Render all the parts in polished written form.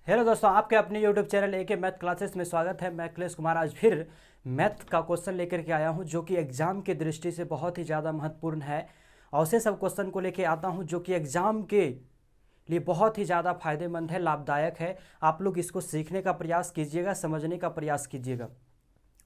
Hello दोस्तों, आपके अपने YouTube channel AK math classes में स्वागत है। मैं अखिलेश कुमार आज फिर मैथ का क्वेश्चन लेकर के आया हूं जो कि एग्ज़ाम की दृष्टि से बहुत ही ज़्यादा महत्वपूर्ण है। और से सब क्वेश्चन को लेकर आता हूं जो कि एग्ज़ाम के लिए बहुत ही ज़्यादा फायदेमंद है, लाभदायक है। आप लोग इसको सीखने का प्रयास कीजिएगा, समझने का प्रयास कीजिएगा।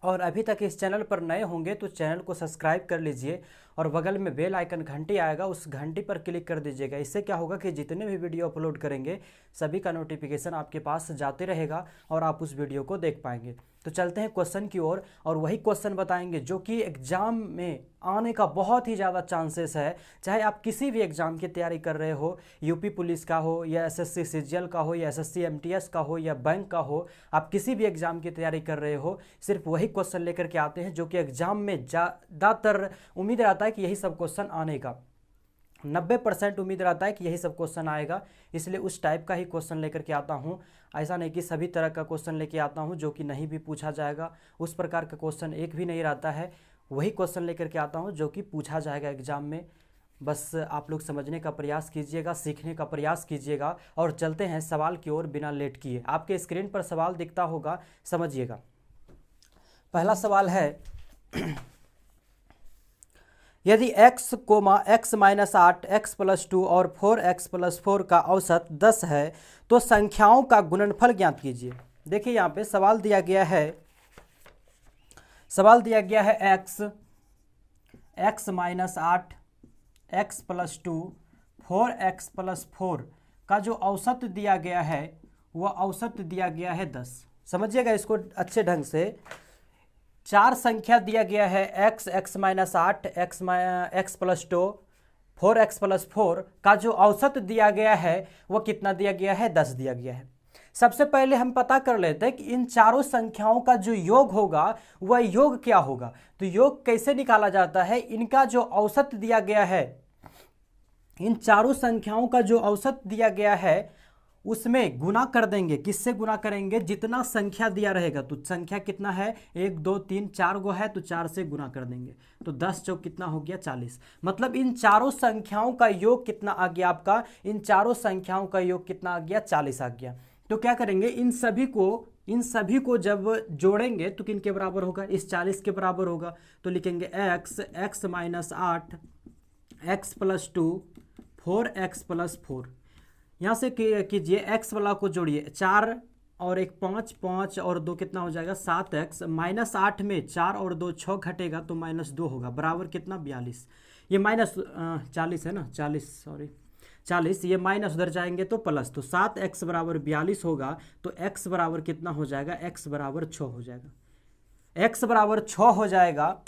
और अभी तक इस चैनल पर नए होंगे तो चैनल को सब्सक्राइब कर लीजिए और बगल में बेल आइकन घंटी आएगा, उस घंटी पर क्लिक कर दीजिएगा। इससे क्या होगा कि जितने भी वीडियो अपलोड करेंगे सभी का नोटिफिकेशन आपके पास जाते रहेगा और आप उस वीडियो को देख पाएंगे। तो चलते हैं क्वेश्चन की ओर और वही क्वेश्चन बताएंगे जो कि एग्ज़ाम में आने का बहुत ही ज़्यादा चांसेस है। चाहे आप किसी भी एग्ज़ाम की तैयारी कर रहे हो, यूपी पुलिस का हो या एसएससी सीजीएल का हो या एसएससी एमटीएस का हो या बैंक का हो, आप किसी भी एग्ज़ाम की तैयारी कर रहे हो, सिर्फ वही क्वेश्चन लेकर के आते हैं जो कि एग्ज़ाम में ज़्यादातर उम्मीद रहता है कि यही सब क्वेश्चन आने का 90% उम्मीद रहता है कि यही सब क्वेश्चन आएगा। इसलिए उस टाइप का ही क्वेश्चन लेकर के आता हूँ। ऐसा नहीं कि सभी तरह का क्वेश्चन लेके आता हूँ जो कि नहीं भी पूछा जाएगा, उस प्रकार का क्वेश्चन एक भी नहीं रहता है। वही क्वेश्चन लेकर के आता हूँ जो कि पूछा जाएगा एग्ज़ाम में। बस आप लोग समझने का प्रयास कीजिएगा, सीखने का प्रयास कीजिएगा। और चलते हैं सवाल की ओर बिना लेट किए। आपके स्क्रीन पर सवाल दिखता होगा, समझिएगा। पहला सवाल है यदि x, x - 8, x + 2 और 4x + 4 का औसत 10 है तो संख्याओं का गुणनफल ज्ञात कीजिए। देखिए यहाँ पे सवाल दिया गया है x, x - 8, x + 2, 4x + 4 का जो औसत दिया गया है वह औसत दिया गया है 10। समझिएगा इसको अच्छे ढंग से। चार संख्या दिया गया है x, x - 8, x + 2, 4x + 4 का जो औसत दिया गया है वह कितना दिया गया है? 10 दिया गया है। सबसे पहले हम पता कर लेते हैं कि इन चारों संख्याओं का जो योग होगा वह योग क्या होगा। तो योग कैसे निकाला जाता है? इनका जो औसत दिया गया है, इन चारों संख्याओं का जो औसत दिया गया है उसमें गुना कर देंगे। किससे गुना करेंगे? जितना संख्या दिया रहेगा। तो संख्या कितना है? 1 2 3 4 गो है तो 4 से गुना कर देंगे। तो 10 चौक कितना हो गया? 40। मतलब इन चारों संख्याओं का योग कितना आ गया आपका? इन चारों संख्याओं का योग कितना आ गया? 40 आ गया। तो क्या करेंगे? इन सभी को जब जोड़ेंगे तो किन के बराबर होगा? इस 40 के बराबर होगा। तो लिखेंगे x, x - 8, x + 2, 4x + 4। यहाँ से कीजिए, x वाला को जोड़िए, 4 और 1 5, 5 और 2 कितना हो जाएगा? 7x। -8 में 4 और 2 6 घटेगा तो -2 होगा, बराबर कितना? 42। ये -40 है ना, 40, ये माइनस उधर जाएंगे तो प्लस। तो 7x बराबर 42 होगा। तो x बराबर कितना हो जाएगा? x बराबर 6 हो जाएगा। x बराबर 6 हो जाएगा।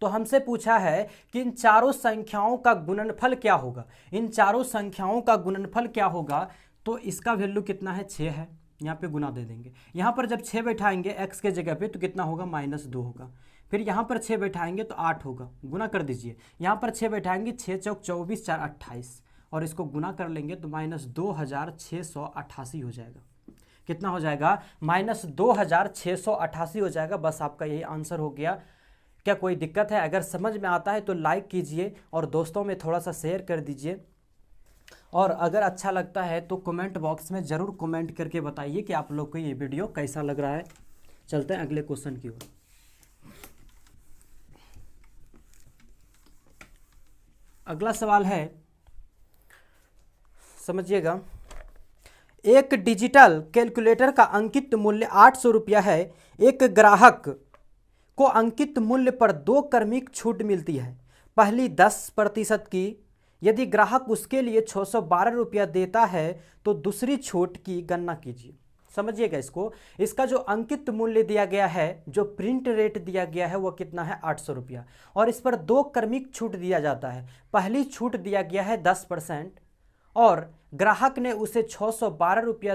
तो हमसे पूछा है कि इन चारों संख्याओं का गुणनफल क्या होगा। इन चारों संख्याओं का गुणनफल क्या होगा? तो इसका वैल्यू कितना है? 6 है। यहाँ पे गुना दे देंगे। यहाँ पर जब 6 बैठाएंगे x के जगह पे तो कितना होगा? -2 होगा। फिर यहाँ पर 6 बैठाएंगे तो 8 होगा। गुना कर दीजिए। यहाँ पर 6 बैठाएंगे, 6 चौक 24, 4 28 और इसको गुना कर लेंगे तो -2688 हो जाएगा। कितना हो जाएगा? -2688 हो जाएगा। बस आपका यही आंसर हो गया। क्या कोई दिक्कत है? अगर समझ में आता है तो लाइक कीजिए और दोस्तों में थोड़ा सा शेयर कर दीजिए। और अगर अच्छा लगता है तो कमेंट बॉक्स में ज़रूर कमेंट करके बताइए कि आप लोग को ये वीडियो कैसा लग रहा है। चलते हैं अगले क्वेश्चन की ओर। अगला सवाल है, समझिएगा। एक डिजिटल कैलकुलेटर का अंकित मूल्य 800 रुपया है। एक ग्राहक को अंकित मूल्य पर 2 क्रमिक छूट मिलती है। पहली 10% की। यदि ग्राहक उसके लिए 612 रुपया देता है तो दूसरी छूट की गणना कीजिए। समझिएगा इसको। इसका जो अंकित मूल्य दिया गया है, जो प्रिंट रेट दिया गया है वो कितना है? 800 रुपया। और इस पर 2 क्रमिक छूट दिया जाता है। पहली छूट दिया गया है 10% और ग्राहक ने उसे 612 रुपया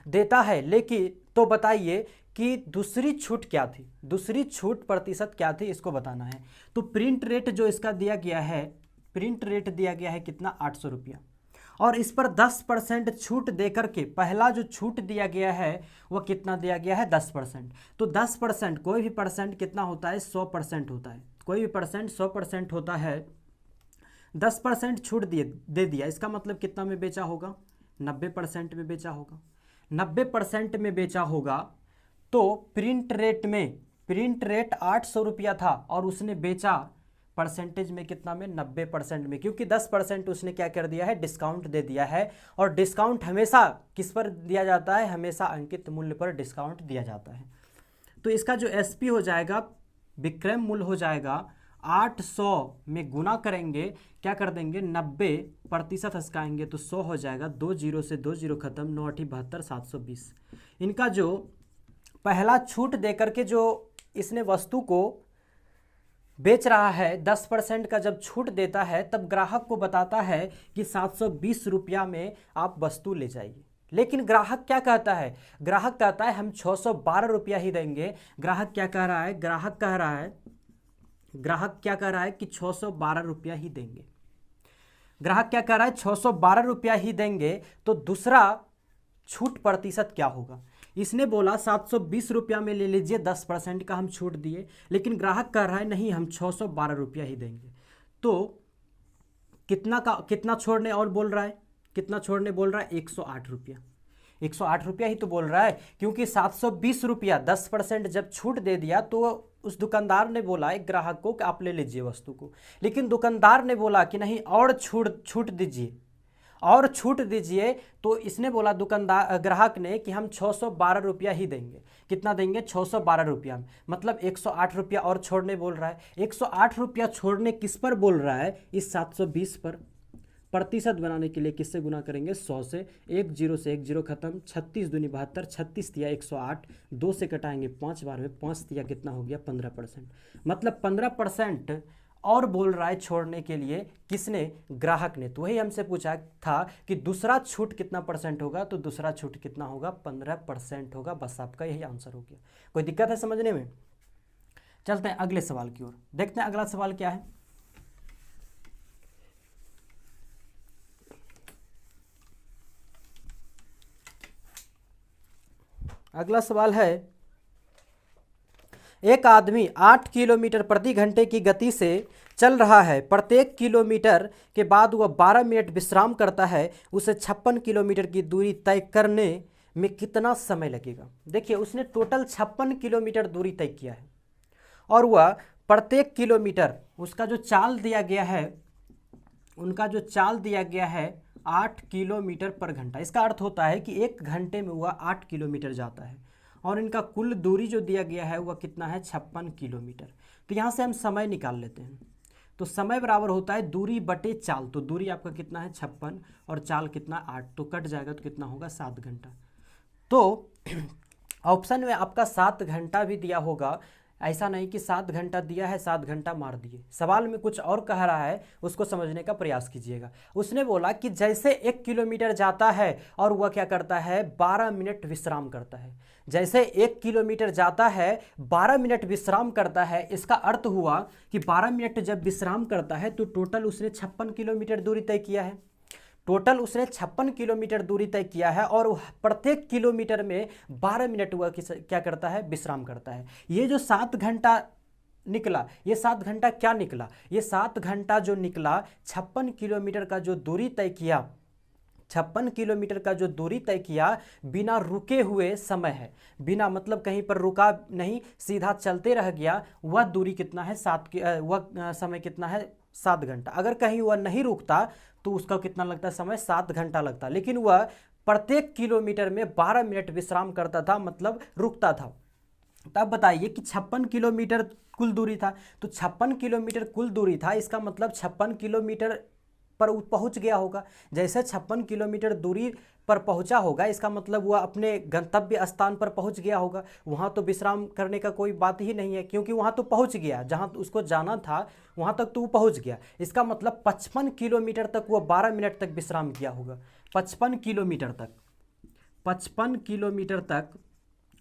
देता है लेकिन तो बताइए कि दूसरी छूट क्या थी? दूसरी छूट प्रतिशत क्या थी? इसको बताना है। तो प्रिंट रेट जो इसका दिया गया है, प्रिंट रेट दिया गया है कितना? 800 रुपया। और इस पर 10% छूट देकर के पहला जो छूट दिया गया है वह कितना दिया गया है? 10%। तो 10%, कोई भी परसेंट कितना होता है? 100% होता है। कोई भी परसेंट 100% होता है। 10% छूट दे दिया, इसका मतलब कितना में बेचा होगा? 90% में बेचा होगा। 90% में बेचा होगा तो प्रिंट रेट 800 रुपया था और उसने बेचा परसेंटेज में कितना में 90% में, क्योंकि 10% उसने क्या कर दिया है, डिस्काउंट दे दिया है। और डिस्काउंट हमेशा किस पर दिया जाता है, हमेशा अंकित मूल्य पर डिस्काउंट दिया जाता है। तो इसका जो एसपी हो जाएगा, विक्रय मूल्य हो जाएगा 800 में गुना करेंगे, क्या कर देंगे 90% हंसकाएंगे तो 100 हो जाएगा। 2 जीरो से 2 जीरो खत्म, 9 8 72 720। इनका जो पहला छूट देकर के जो इसने वस्तु को बेच रहा है, 10% का जब छूट देता है तब ग्राहक को बताता है कि 720 रुपया में आप वस्तु ले जाइए। लेकिन ग्राहक क्या कहता है, ग्राहक कहता है हम 612 रुपया ही देंगे। ग्राहक क्या कह रहा है, ग्राहक क्या कह रहा है कि 612 रुपया ही देंगे। ग्राहक क्या कह रहा है, 612 रुपया ही देंगे। तो दूसरा छूट प्रतिशत क्या होगा, इसने बोला 720 रुपया में ले लीजिए, 10% का हम छूट दिए, लेकिन ग्राहक कह रहा है नहीं हम 612 रुपया ही देंगे। तो कितना छोड़ने और बोल रहा है, कितना छोड़ने बोल रहा है, 108 रुपया। 108 रुपया ही तो बोल रहा है, क्योंकि 720 रुपया 10% जब छूट दे दिया तो उस दुकानदार ने बोला एक ग्राहक को कि आप ले लीजिए वस्तु को, लेकिन दुकानदार ने बोला कि नहीं और छूट दीजिए, और छूट दीजिए। तो इसने बोला ग्राहक ने कि हम 612 रुपया ही देंगे। कितना देंगे, 612 रुपया, मतलब 108 रुपया और छोड़ने बोल रहा है। 108 रुपया छोड़ने किस पर बोल रहा है, इस 720 पर। प्रतिशत बनाने के लिए किससे गुना करेंगे, 100 से। 1 जीरो से 1 जीरो खत्म, 36 दूनी 72, 36 दिया 108, 2 से कटाएंगे 5 बार में, 5 दिया कितना हो गया 15%, मतलब 15% और बोल रहा है छोड़ने के लिए, किसने, ग्राहक ने। तो वही हमसे पूछा था कि दूसरा छूट कितना परसेंट होगा, तो दूसरा छूट कितना होगा, 15% होगा। बस आपका यही आंसर हो गया। कोई दिक्कत है समझने में? चलते हैं अगले सवाल की ओर, देखते हैं अगला सवाल क्या है। अगला सवाल है, एक आदमी 8 किलोमीटर प्रति घंटे की गति से चल रहा है। प्रत्येक किलोमीटर के बाद वह 12 मिनट विश्राम करता है। उसे 56 किलोमीटर की दूरी तय करने में कितना समय लगेगा। देखिए उसने टोटल 56 किलोमीटर दूरी तय किया है और वह प्रत्येक किलोमीटर, उसका जो चाल दिया गया है, उनका जो चाल दिया गया है 8 किलोमीटर पर घंटा। इसका अर्थ होता है कि 1 घंटे में वह 8 किलोमीटर जाता है और इनका कुल दूरी जो दिया गया है वह कितना है, 56 किलोमीटर। तो यहाँ से हम समय निकाल लेते हैं। तो समय बराबर होता है दूरी बटे चाल। तो दूरी आपका कितना है 56 और चाल कितना 8, तो कट जाएगा तो कितना होगा 7 घंटा। तो ऑप्शन में आपका 7 घंटा भी दिया होगा, ऐसा नहीं कि 7 घंटा दिया है 7 घंटा मार दिए। सवाल में कुछ और कह रहा है, उसको समझने का प्रयास कीजिएगा। उसने बोला कि जैसे 1 किलोमीटर जाता है और वह क्या करता है, 12 मिनट विश्राम करता है। जैसे 1 किलोमीटर जाता है 12 मिनट विश्राम करता है, इसका अर्थ हुआ कि 12 मिनट जब विश्राम करता है तो टोटल उसने 56 किलोमीटर दूरी तय किया है। टोटल उसने 56 किलोमीटर दूरी तय किया है और प्रत्येक किलोमीटर में 12 मिनट हुआ क्या करता है, विश्राम करता है। ये जो 7 घंटा निकला, ये 7 घंटा क्या निकला, ये 7 घंटा जो निकला 56 किलोमीटर का जो दूरी तय किया, 56 किलोमीटर का जो दूरी तय किया बिना रुके हुए समय है। बिना मतलब कहीं पर रुका नहीं, सीधा चलते रह गया। वह दूरी कितना है, वह समय कितना है, 7 घंटा। अगर कहीं वह नहीं रुकता तो उसका कितना लगता है समय, 7 घंटा लगता। लेकिन वह प्रत्येक किलोमीटर में 12 मिनट विश्राम करता था, मतलब रुकता था। तब बताइए कि 56 किलोमीटर कुल दूरी था, तो 56 किलोमीटर कुल दूरी था, इसका मतलब 56 किलोमीटर पर पहुंच गया होगा। जैसे 56 किलोमीटर दूरी पर पहुंचा होगा, इसका मतलब वह अपने गंतव्य स्थान पर पहुंच गया होगा। वहां तो विश्राम करने का कोई बात ही नहीं है, क्योंकि वहां तो पहुंच गया, जहां उसको जाना था वहां तक तो वो पहुंच गया। इसका मतलब 55 किलोमीटर तक वह 12 मिनट तक विश्राम किया होगा। 55 किलोमीटर तक, 55 किलोमीटर तक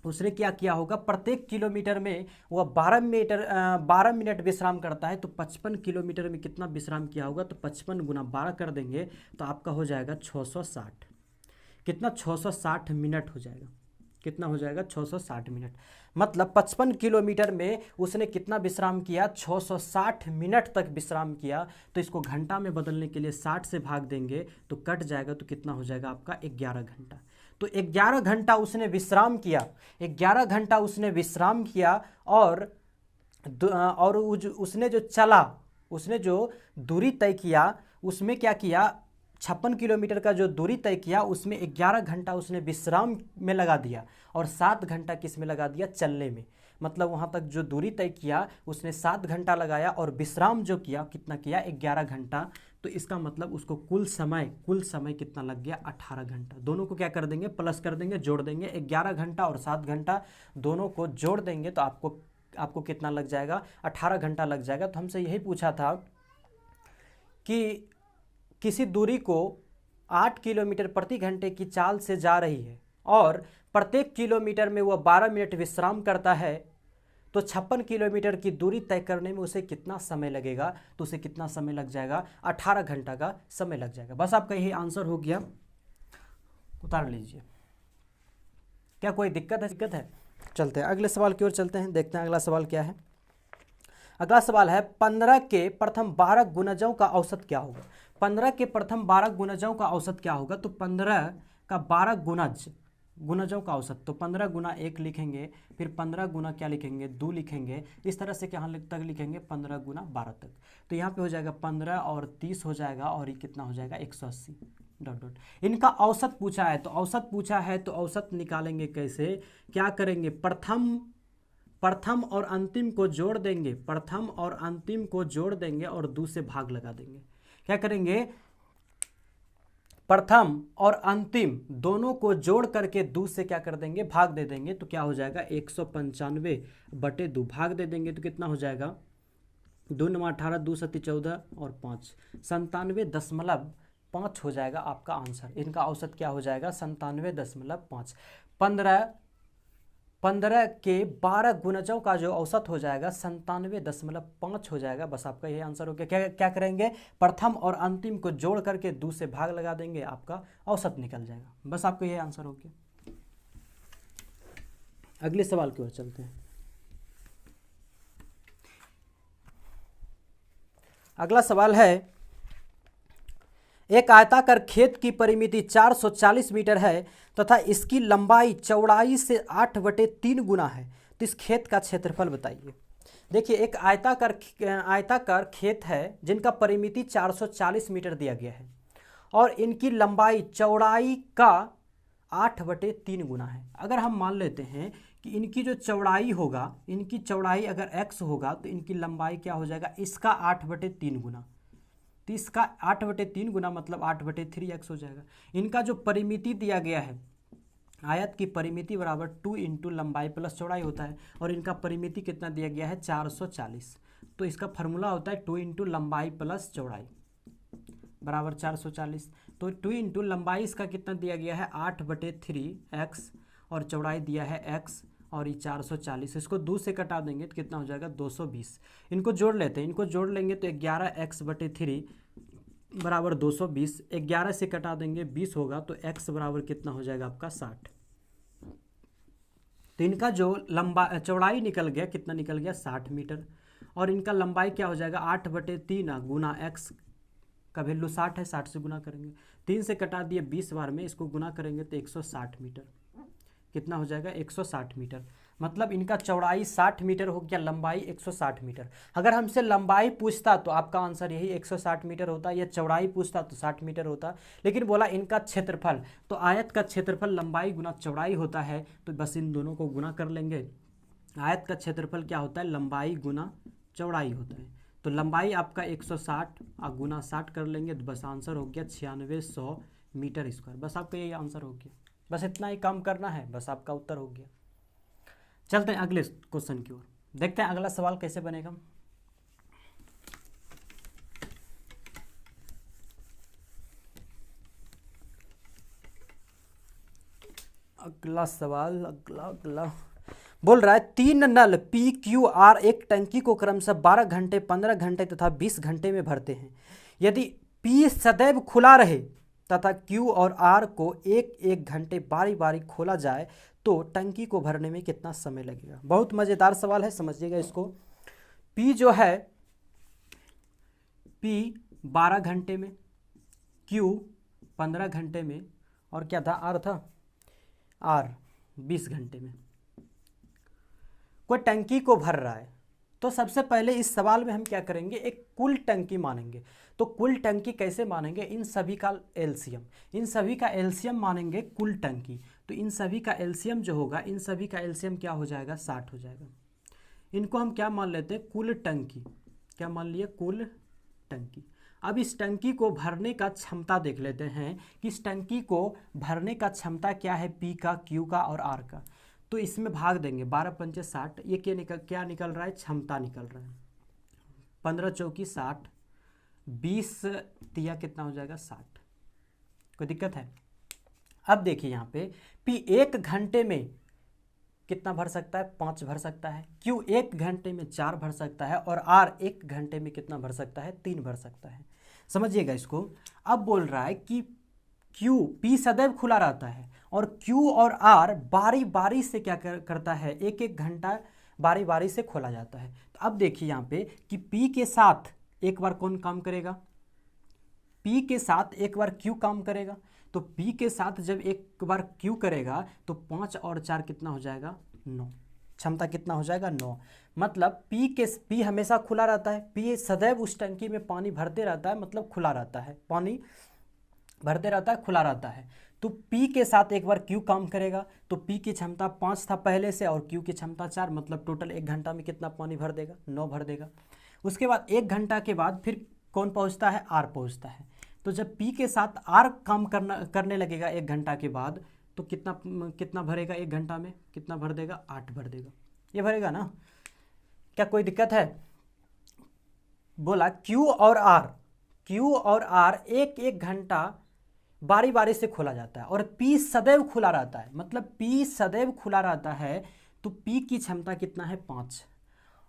उसने क्या किया होगा, प्रत्येक किलोमीटर में वह 12 मिनट विश्राम करता है। तो 55 किलोमीटर में कितना विश्राम किया होगा, तो 55 गुना 12 कर देंगे तो आपका हो जाएगा 660। कितना, 660 मिनट हो जाएगा। कितना हो जाएगा 660 मिनट। मतलब 55 किलोमीटर में उसने कितना विश्राम किया, 660 मिनट तक विश्राम किया। तो इसको घंटा में बदलने के लिए 60 से भाग देंगे तो कट जाएगा, तो कितना हो जाएगा आपका 11 घंटा। तो 11 घंटा उसने विश्राम किया, 11 घंटा उसने विश्राम किया और उसने जो चला, उसने जो दूरी तय किया उसमें क्या किया, 56 किलोमीटर का जो दूरी तय किया उसमें 11 घंटा उसने विश्राम में लगा दिया और 7 घंटा किस में लगा दिया, चलने में। मतलब वहाँ तक जो दूरी तय किया उसने 7 घंटा लगाया और विश्राम जो किया कितना किया, 11 घंटा। तो इसका मतलब उसको कुल समय कितना लग गया, 18 घंटा। दोनों को क्या कर देंगे, प्लस कर देंगे, जोड़ देंगे। 11 घंटा और 7 घंटा दोनों को जोड़ देंगे तो आपको कितना लग जाएगा, 18 घंटा लग जाएगा। तो हमसे यही पूछा था कि किसी दूरी को 8 किलोमीटर प्रति घंटे की चाल से जा रही है और प्रत्येक किलोमीटर में वह 12 मिनट विश्राम करता है, तो 56 किलोमीटर की दूरी तय करने में उसे कितना समय लगेगा। तो उसे कितना समय लग जाएगा, 18 घंटा का समय लग जाएगा। बस आपका यही आंसर हो गया, उतार लीजिए। क्या कोई दिक्कत है? चलते हैं अगले सवाल की ओर चलते हैं, देखते हैं अगला सवाल क्या है। अगला सवाल है 15 के प्रथम 12 गुणजों का औसत क्या होगा। 15 के प्रथम 12 गुणजों का औसत क्या होगा। तो 15 का 12 गुणजों का औसत, तो 15 गुना 1 लिखेंगे, फिर 15 गुना क्या लिखेंगे, 2 लिखेंगे। इस तरह से क्या तक लिखेंगे, 15 गुना 12 तक। तो यहाँ पे हो जाएगा 15 और 30 हो जाएगा और ये कितना हो जाएगा 180 ... इनका औसत पूछा है, तो औसत पूछा है तो औसत निकालेंगे कैसे, क्या करेंगे, प्रथम और अंतिम को जोड़ देंगे, प्रथम और अंतिम को जोड़ देंगे और 2 से भाग लगा देंगे। क्या करेंगे, प्रथम और अंतिम दोनों को जोड़ करके 2 से क्या कर देंगे, भाग दे देंगे। तो क्या हो जाएगा 195/2 भाग दे देंगे तो कितना हो जाएगा, 2 9 18, 2 7 14 और 5 97.5 हो जाएगा आपका आंसर। इनका औसत क्या हो जाएगा, 97.5। 15 के 12 गुणजों का जो औसत हो जाएगा 97.5 हो जाएगा। बस आपका यही आंसर हो गया। क्या करेंगे, प्रथम और अंतिम को जोड़ करके 2 से भाग लगा देंगे, आपका औसत निकल जाएगा। बस आपका यही आंसर हो गया। अगले सवाल की ओर चलते हैं। अगला सवाल है, एक आयताकार खेत की परिमिति 440 मीटर है तथा इसकी लंबाई चौड़ाई से 8/3 गुना है, तो इस खेत का क्षेत्रफल बताइए। देखिए, एक आयताकार खेत है जिनका परिमिति 440 मीटर दिया गया है और इनकी लंबाई चौड़ाई का 8/3 गुना है। अगर हम मान लेते हैं कि इनकी जो चौड़ाई होगा, इनकी चौड़ाई अगर x होगा तो इनकी लंबाई क्या हो जाएगा, इसका 8/3 गुना। तो इसका 8/3 गुना मतलब 8/3x हो जाएगा। इनका जो परिमिति दिया गया है, आयत की परिमिति बराबर 2 × लंबाई प्लस चौड़ाई होता है और इनका परिमिति कितना दिया गया है, 440। तो इसका फार्मूला होता है 2 × लंबाई प्लस चौड़ाई बराबर 440। तो 2 × लंबाई इसका कितना दिया गया है, 8/3x और चौड़ाई दिया है x और ये 440। इसको 2 से कटा देंगे तो कितना हो जाएगा, 220। इनको जोड़ लेते हैं, इनको जोड़ लेंगे तो 11x/3 बराबर 220। 11 से कटा देंगे 20 होगा तो x बराबर कितना हो जाएगा आपका 60। तो इनका जो चौड़ाई निकल गया, कितना निकल गया, 60 मीटर। और इनका लंबाई क्या हो जाएगा, 8/3 गुना x का वैल्यू 60 है, 60 से गुना करेंगे। 3 से कटा दिए 20 बार में, इसको गुना करेंगे तो 160 मीटर। कितना हो जाएगा, 160 मीटर। मतलब इनका चौड़ाई 60 मीटर हो गया, लंबाई 160 मीटर। अगर हमसे लंबाई पूछता तो आपका आंसर यही 160 मीटर होता, या चौड़ाई पूछता तो 60 मीटर होता। लेकिन बोला इनका क्षेत्रफल, तो आयत का क्षेत्रफल लंबाई गुना चौड़ाई होता है, तो बस इन दोनों को गुना कर लेंगे। आयत का क्षेत्रफल क्या होता है, लंबाई गुना चौड़ाई होता है। तो लंबाई आपका 160 और गुना 60 कर लेंगे तो बस आंसर हो गया 9600 मीटर स्क्वायर। बस आपका यही आंसर हो गया। बस इतना ही काम करना है, बस आपका उत्तर हो गया। चलते हैं अगले क्वेश्चन की ओर, देखते हैं अगला सवाल कैसे बनेगा। अगला सवाल अगला बोल रहा है, 3 नल PQR एक टंकी को क्रमशः 12 घंटे, 15 घंटे तथा 20 घंटे में भरते हैं। यदि P सदैव खुला रहे तथा Q और R को एक एक घंटे बारी बारी खोला जाए तो टंकी को भरने में कितना समय लगेगा। बहुत मज़ेदार सवाल है, समझिएगा इसको। P जो है, P 12 घंटे में, Q 15 घंटे में, और क्या था, R था, R 20 घंटे में। कोई टंकी को भर रहा है तो सबसे पहले इस सवाल में हम क्या करेंगे, एक कुल टंकी मानेंगे। तो कुल टंकी कैसे मानेंगे, इन सभी का एलसीएम, इन सभी का एलसीएम मानेंगे कुल टंकी। तो इन सभी का एलसीएम जो होगा, इन सभी का एलसीएम क्या हो जाएगा, 60 हो जाएगा। इनको हम क्या मान लेते हैं, कुल टंकी। क्या मान लिए, कुल टंकी। अब इस टंकी को भरने का क्षमता देख लेते हैं कि इस टंकी को भरने का क्षमता क्या है, P का, Q का और R का। तो इसमें भाग देंगे, 12 पंचे 60, ये क्या निकल रहा है, क्षमता निकल रहा है। 15 चौकी 60, 20 दिया कितना हो जाएगा, 60। कोई दिक्कत है। अब देखिए यहाँ पे P 1 घंटे में कितना भर सकता है, 5 भर सकता है। Q 1 घंटे में 4 भर सकता है और R 1 घंटे में कितना भर सकता है, 3 भर सकता है। समझिएगा इसको। अब बोल रहा है कि P सदैव खुला रहता है और Q और R बारी बारी से क्या करता है, एक एक घंटा बारी बारी से खोला जाता है। तो अब देखिए यहाँ पे कि P के साथ एक बार कौन काम करेगा, P के साथ एक बार Q काम करेगा। तो P के साथ जब एक बार Q करेगा तो 5 और 4 कितना हो जाएगा, 9। क्षमता कितना हो जाएगा, 9। मतलब P हमेशा खुला रहता है, P सदैव उस टंकी में पानी भरते रहता है, मतलब खुला रहता है, पानी भरते रहता है, खुला रहता है। तो P के साथ एक बार Q काम करेगा तो P की क्षमता 5 था पहले से और Q की क्षमता 4, मतलब टोटल 1 घंटा में कितना पानी भर देगा, 9 भर देगा। उसके बाद 1 घंटा के बाद फिर कौन पहुंचता है, R पहुंचता है। तो जब P के साथ R काम करने लगेगा 1 घंटा के बाद तो कितना भरेगा, 1 घंटा में कितना भर देगा, 8 भर देगा। ये भरेगा ना, क्या कोई दिक्कत है। बोला Q और R एक एक घंटा बारी बारी से खोला जाता है और P सदैव खुला रहता है, मतलब P सदैव खुला रहता है। तो P की क्षमता कितना है, 5।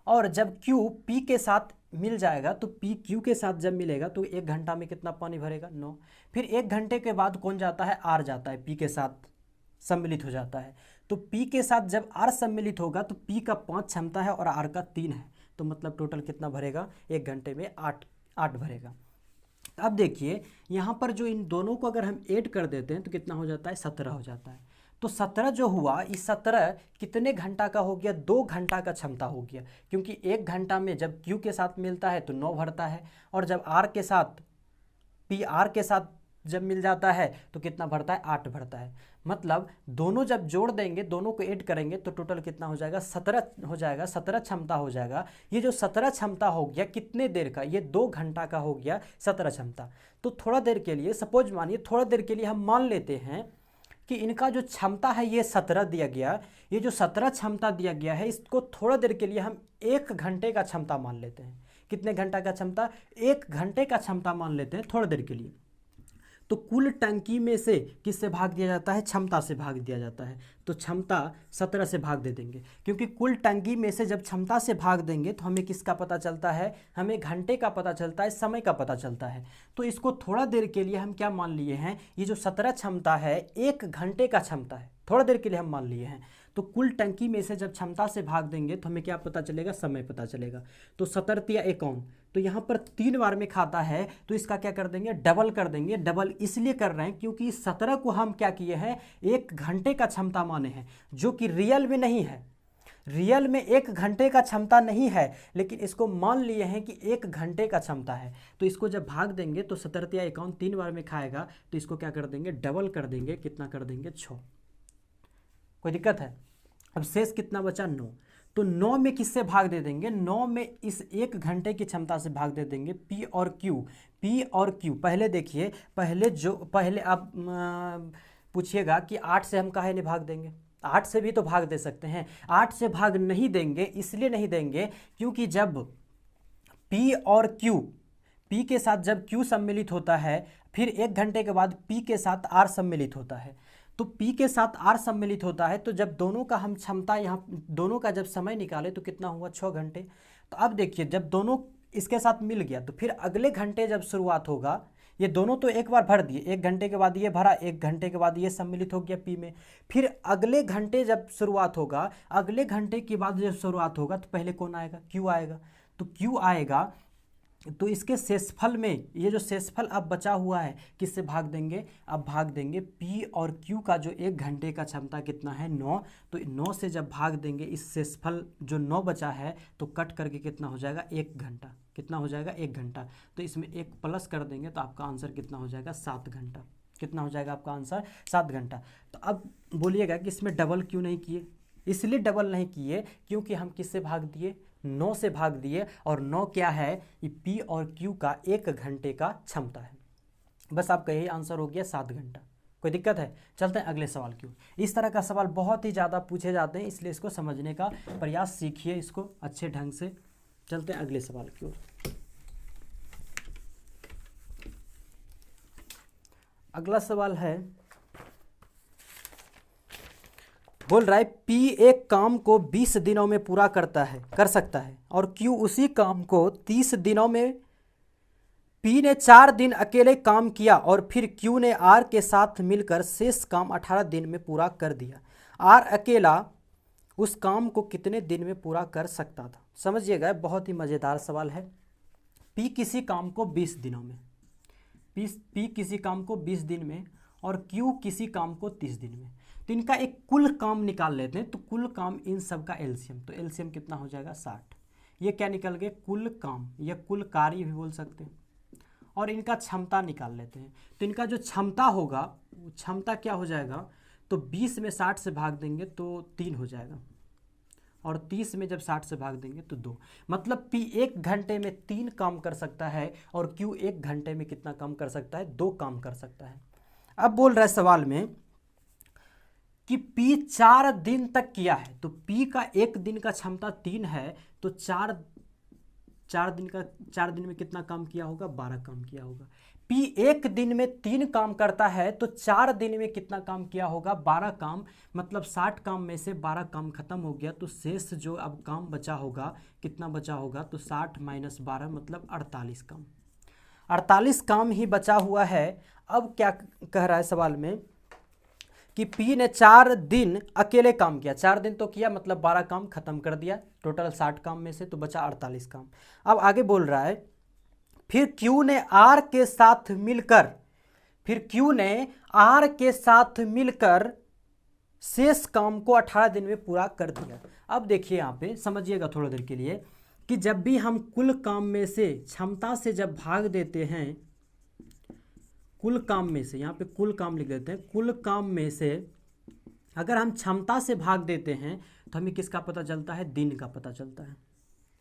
और जब Q P के साथ मिल जाएगा तो P Q के साथ जब मिलेगा तो 1 घंटा में कितना पानी भरेगा, 9। फिर 1 घंटे के बाद कौन जाता है, R जाता है, P के साथ सम्मिलित हो जाता है। तो P के साथ जब R सम्मिलित होगा तो P का 5 क्षमता है और R का 3 है। तो मतलब टोटल कितना भरेगा, 1 घंटे में 8 भरेगा। अब देखिए यहाँ पर जो इन दोनों को अगर हम ऐड कर देते हैं तो कितना हो जाता है, 17 हो जाता है। तो 17 जो हुआ, इस 17 कितने घंटा का हो गया, 2 घंटा का क्षमता हो गया। क्योंकि 1 घंटा में जब Q के साथ मिलता है तो 9 भरता है और जब R के साथ PR के साथ जब मिल जाता है तो कितना भरता है, 8 भरता है। मतलब दोनों जब जोड़ देंगे, दोनों को ऐड करेंगे तो टोटल कितना हो जाएगा, 17 हो जाएगा, 17 क्षमता हो जाएगा। ये जो 17 क्षमता हो गया कितने देर का, ये 2 घंटा का हो गया 17 क्षमता। तो थोड़ा देर के लिए, सपोज मानिए थोड़ा देर के लिए हम मान लेते हैं कि इनका जो क्षमता है ये 17 दिया गया। ये जो 17 क्षमता दिया गया है इसको थोड़ा देर के लिए हम 1 घंटे का क्षमता मान लेते हैं। कितने घंटा का क्षमता, 1 घंटे का क्षमता मान लेते हैं थोड़ा देर के लिए। तो कुल टंकी में से किससे भाग दिया जाता है, क्षमता से भाग दिया जाता है। तो क्षमता 17 से भाग दे देंगे, क्योंकि कुल टंकी में से जब क्षमता से भाग देंगे तो हमें किसका पता चलता है, हमें घंटे का पता चलता है, समय का पता चलता है। तो इसको थोड़ा देर के लिए हम क्या मान लिए हैं, ये जो 17 क्षमता है 1 घंटे का क्षमता है, थोड़ा देर के लिए हम मान लिए हैं। तो कुल टंकी में से जब क्षमता से भाग देंगे तो हमें क्या पता चलेगा, समय पता चलेगा। तो 17 या 51, तो यहाँ पर 3 बार में खाता है तो इसका क्या कर देंगे, डबल कर देंगे। डबल इसलिए कर रहे हैं क्योंकि 17 को हम क्या किए हैं, 1 घंटे का क्षमता माने हैं, जो कि रियल में नहीं है। रियल में 1 घंटे का क्षमता नहीं है, लेकिन इसको मान लिए हैं कि 1 घंटे का क्षमता है। तो इसको जब भाग देंगे तो 17 या 51 3 बार में खाएगा, तो इसको क्या कर देंगे, डबल कर देंगे। कितना कर देंगे, 6। कोई दिक्कत है। अब शेष कितना बचा, 9। तो 9 में किससे भाग दे देंगे, 9 में इस 1 घंटे की क्षमता से भाग दे देंगे। P और Q पहले देखिए, पहले आप पूछिएगा कि 8 से हम काहे नहीं भाग देंगे, 8 से भी तो भाग दे सकते हैं। 8 से भाग नहीं देंगे, इसलिए नहीं देंगे क्योंकि जब P और P के साथ जब Q सम्मिलित होता है, फिर 1 घंटे के बाद P के साथ R सम्मिलित होता है। तो P के साथ R सम्मिलित होता है, तो जब दोनों का हम क्षमता यहाँ दोनों का जब समय निकाले तो कितना हुआ, 6 घंटे। तो अब देखिए जब दोनों इसके साथ मिल गया तो फिर अगले घंटे जब शुरुआत होगा, ये दोनों तो एक बार भर दिए, 1 घंटे के बाद ये भरा, 1 घंटे के बाद ये सम्मिलित हो गया पी में। फिर अगले घंटे जब शुरुआत होगा, अगले घंटे के बाद जब शुरुआत होगा तो पहले कौन आएगा, क्यू आएगा। तो क्यू आएगा तो इसके शेषफल में ये जो शेषफल अब बचा हुआ है किससे भाग देंगे, अब भाग देंगे पी और क्यू का जो 1 घंटे का क्षमता कितना है 9, तो 9 से जब भाग देंगे इस शेषफल जो 9 बचा है तो कट करके कितना हो जाएगा 1 घंटा, कितना हो जाएगा 1 घंटा। तो इसमें 1 प्लस कर देंगे तो आपका आंसर कितना हो जाएगा 7 घंटा, कितना हो जाएगा आपका आंसर 7 घंटा। तो अब बोलिएगा कि इसमें डबल क्यों नहीं किए, इसलिए डबल नहीं किए क्योंकि हम किससे भाग दिए, 9 से भाग दिए, और 9 क्या है, ये पी और क्यू का 1 घंटे का क्षमता है। बस आपका यही आंसर हो गया 7 घंटा। कोई दिक्कत है? चलते हैं अगले सवाल की ओर। इस तरह का सवाल बहुत ही ज़्यादा पूछे जाते हैं, इसलिए इसको समझने का प्रयास सीखिए, इसको अच्छे ढंग से। चलते हैं अगले सवाल की ओर। अगला सवाल है, बोल रहा है पी एक काम को 20 दिनों में पूरा कर सकता है और क्यू उसी काम को 30 दिनों में, पी ने 4 दिन अकेले काम किया और फिर क्यू ने आर के साथ मिलकर शेष काम 18 दिन में पूरा कर दिया। आर अकेला उस काम को कितने दिन में पूरा कर सकता था? समझिएगा, बहुत ही मज़ेदार सवाल है। पी किसी काम को 20 दिनों में, पी किसी काम को 20 दिन में और क्यू किसी काम को 30 दिन में, तो इनका एक कुल काम निकाल लेते हैं। तो कुल काम इन सब का एलसीएम, तो एलसीएम कितना हो जाएगा 60। ये क्या निकल गए, कुल काम या कुल कार्य भी बोल सकते हैं। और इनका क्षमता निकाल लेते हैं, तो इनका जो क्षमता होगा वो क्षमता क्या हो जाएगा, तो 20 में 60 से भाग देंगे तो 3 हो जाएगा, और 30 में जब 60 से भाग देंगे तो 2। मतलब पी 1 घंटे में 3 काम कर सकता है और क्यू 1 घंटे में कितना काम कर सकता है, 2 काम कर सकता है। अब बोल रहा है सवाल में कि पी 4 दिन तक किया है, तो पी का 1 दिन का क्षमता 3 है, तो 4 दिन में कितना काम किया होगा, 12 काम किया होगा। पी 1 दिन में 3 काम करता है तो 4 दिन में कितना काम किया होगा, 12 काम। मतलब 60 काम में से 12 काम खत्म हो गया, तो शेष जो अब काम बचा होगा कितना बचा होगा, तो 60 - 12 मतलब 48 काम। 48 काम ही बचा हुआ है। अब क्या कह रहा है सवाल में कि पी ने 4 दिन अकेले काम किया, 4 दिन तो किया मतलब 12 काम खत्म कर दिया, टोटल 60 काम में से तो बचा 48 काम। अब आगे बोल रहा है फिर क्यू ने आर के साथ मिलकर शेष काम को 18 दिन में पूरा कर दिया। अब देखिए यहाँ पे समझिएगा थोड़ी देर के लिए कि जब भी हम कुल काम में से क्षमता से जब भाग देते हैं, कुल काम में से, यहाँ पे कुल काम लिख देते हैं, कुल काम में से अगर हम क्षमता से भाग देते हैं तो हमें किसका पता चलता है, दिन का पता चलता है।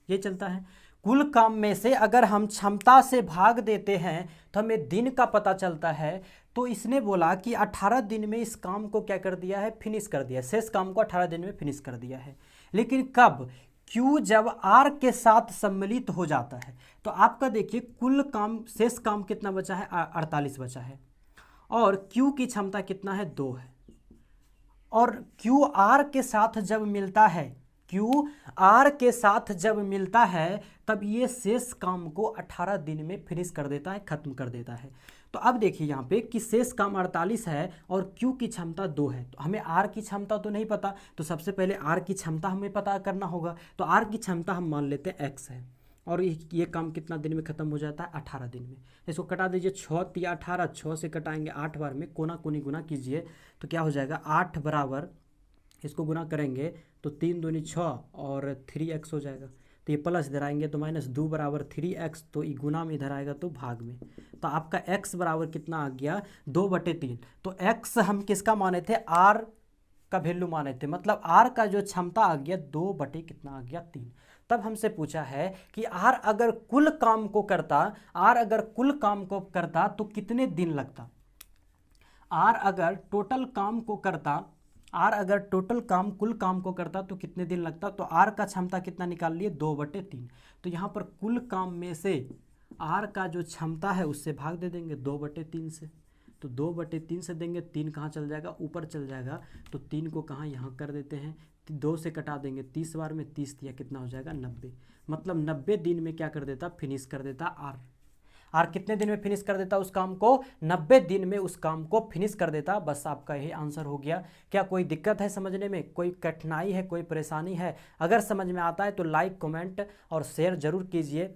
ये चलता है, कुल काम में से अगर हम क्षमता से भाग देते हैं तो हमें दिन का पता चलता है। तो इसने बोला कि 18 दिन में इस काम को क्या कर दिया है, फिनिश कर दिया, शेष काम को 18 दिन में फिनिश कर दिया है। लेकिन कब, Q जब R के साथ सम्मिलित हो जाता है। तो आपका देखिए कुल काम, शेष काम कितना बचा है, 48 बचा है, और Q की क्षमता कितना है, 2 है। और Q R के साथ जब मिलता है, Q R के साथ जब मिलता है तब ये शेष काम को 18 दिन में फिनिश कर देता है, खत्म कर देता है। तो अब देखिए यहाँ पे कि शेष काम 48 है और Q की क्षमता 2 है। तो हमें R की क्षमता तो नहीं पता, तो सबसे पहले R की क्षमता हमें पता करना होगा। तो R की क्षमता हम मान लेते हैं X है, और ये काम कितना दिन में ख़त्म हो जाता है, 18 दिन में। इसको कटा दीजिए, 6 × 3 = 18, 6 से कटाएंगे 8 बार में, कोना कोनी गुना कीजिए तो क्या हो जाएगा, 8 बराबर, इसको गुना करेंगे तो 3 दूनी 6 और 3x हो जाएगा। तो ये प्लस इधर आएंगे तो -2 बराबर 3x, तो ये गुना में इधर आएगा तो भाग में। तो आपका x बराबर कितना आ गया, 2/3। तो x हम किसका माने थे, r का वैल्यू माने थे, मतलब r का जो क्षमता आ गया 2/कितना आ गया, 3। तब हमसे पूछा है कि r अगर कुल काम को करता तो कितने दिन लगता। r अगर टोटल काम को करता, कुल काम को करता तो कितने दिन लगता। तो R का क्षमता कितना निकाल लिए, 2/3। तो यहाँ पर कुल काम में से R का जो क्षमता है उससे भाग दे देंगे 2/3 से। तो 2/3 से देंगे, 3 कहाँ चल जाएगा, ऊपर चल जाएगा। तो 3 को कहाँ, यहाँ कर देते हैं, 2 से कटा देंगे 30 बार में, 30 दिया कितना हो जाएगा, 90। मतलब 90 दिन में क्या कर देता, फिनिश कर देता R। और कितने दिन में फिनिश कर देता उस काम को? 90 दिन में उस काम को फिनिश कर देता। बस आपका यही आंसर हो गया। क्या कोई दिक्कत है समझने में, कोई कठिनाई है, कोई परेशानी है? अगर समझ में आता है तो लाइक, कमेंट और शेयर जरूर कीजिए।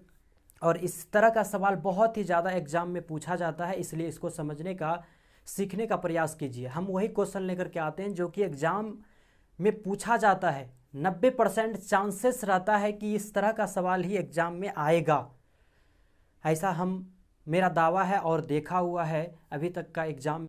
और इस तरह का सवाल बहुत ही ज़्यादा एग्जाम में पूछा जाता है, इसलिए इसको समझने का, सीखने का प्रयास कीजिए। हम वही क्वेश्चन लेकर के आते हैं जो कि एग्जाम में पूछा जाता है। 90% चांसेस रहता है कि इस तरह का सवाल ही एग्जाम में आएगा, ऐसा मेरा दावा है और देखा हुआ है अभी तक का एग्जाम